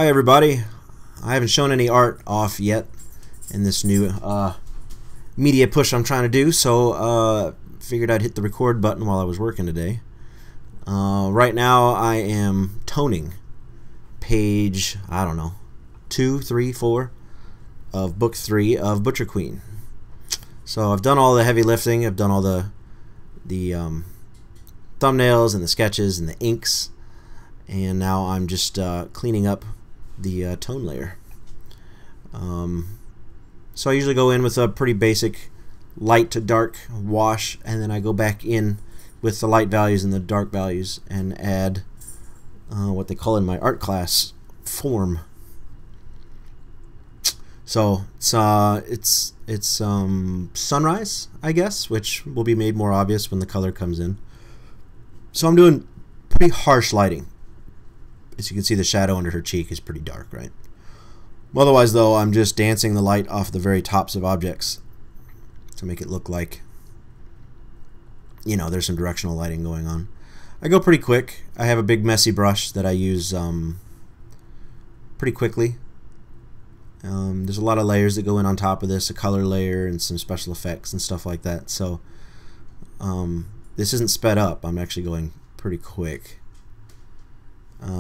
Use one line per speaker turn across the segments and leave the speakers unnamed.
Hi everybody. I haven't shown any art off yet in this new media push I'm trying to do, so figured I'd hit the record button while I was working today. Right now I am toning page, I don't know, 2, 3, 4 of book 3 of Butcher Queen. So I've done all the heavy lifting. I've done all the thumbnails and the sketches and the inks, and now I'm just cleaning up the tone layer. So I usually go in with a pretty basic light to dark wash, and then I go back in with the light values and the dark values and add what they call in my art class form. So it's sunrise, I guess, which will be made more obvious when the color comes in. So I'm doing pretty harsh lighting. As you can see, the shadow under her cheek is pretty dark, right? Otherwise, though, I'm just dancing the light off the very tops of objects to make it look like, you know, there's some directional lighting going on. I go pretty quick. I have a big messy brush that I use pretty quickly. There's a lot of layers that go in on top of this, a color layer and some special effects and stuff like that. So this isn't sped up. I'm actually going pretty quick.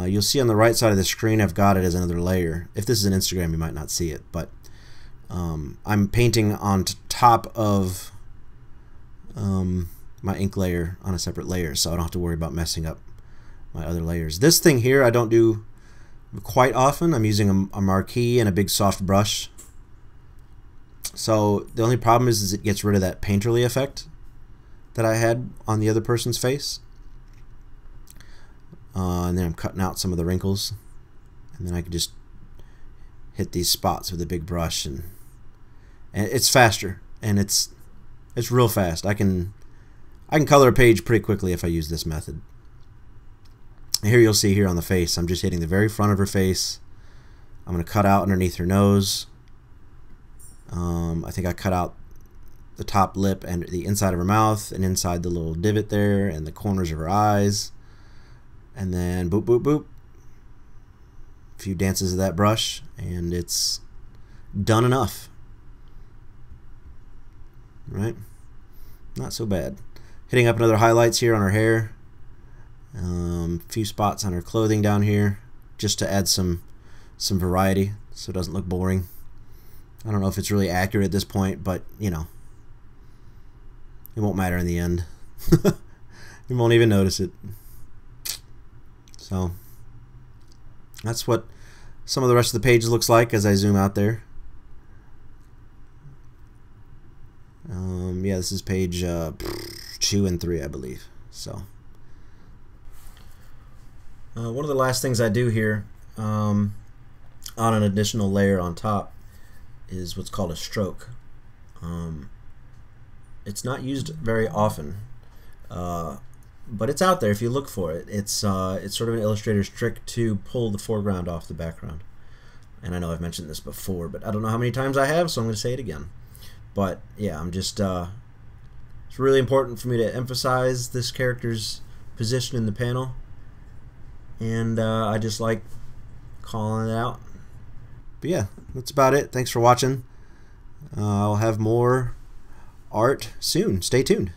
You'll see on the right side of the screen I've got it as another layer. If this is an Instagram, you might not see it, but I'm painting on top of my ink layer on a separate layer, so I don't have to worry about messing up my other layers. This thing here I don't do quite often. I'm using a marquee and a big soft brush. So the only problem is it gets rid of that painterly effect that I had on the other person's face. And then I'm cutting out some of the wrinkles, and then I can just hit these spots with a big brush, and it's faster, and it's real fast. I can color a page pretty quickly if I use this method. And here you'll see here on the face, I'm just hitting the very front of her face. I'm going to cut out underneath her nose. I think I cut out the top lip and the inside of her mouth, and inside the little divot there, and the corners of her eyes. And then boop, boop, boop. A few dances of that brush, and it's done enough. Right? Not so bad. Hitting up another highlights here on her hair. A few spots on her clothing down here, just to add some variety so it doesn't look boring. I don't know if it's really accurate at this point, but you know, it won't matter in the end. You won't even notice it. So that's what some of the rest of the page looks like as I zoom out there. Yeah, this is page 2 and 3, I believe. So one of the last things I do here on an additional layer on top is what's called a stroke. It's not used very often. But it's out there if you look for it. It's sort of an illustrator's trick to pull the foreground off the background. And I know I've mentioned this before, but I don't know how many times I have, so I'm going to say it again. But yeah, I'm just it's really important for me to emphasize this character's position in the panel, and I just like calling it out. But yeah, that's about it. Thanks for watching. I'll have more art soon. Stay tuned.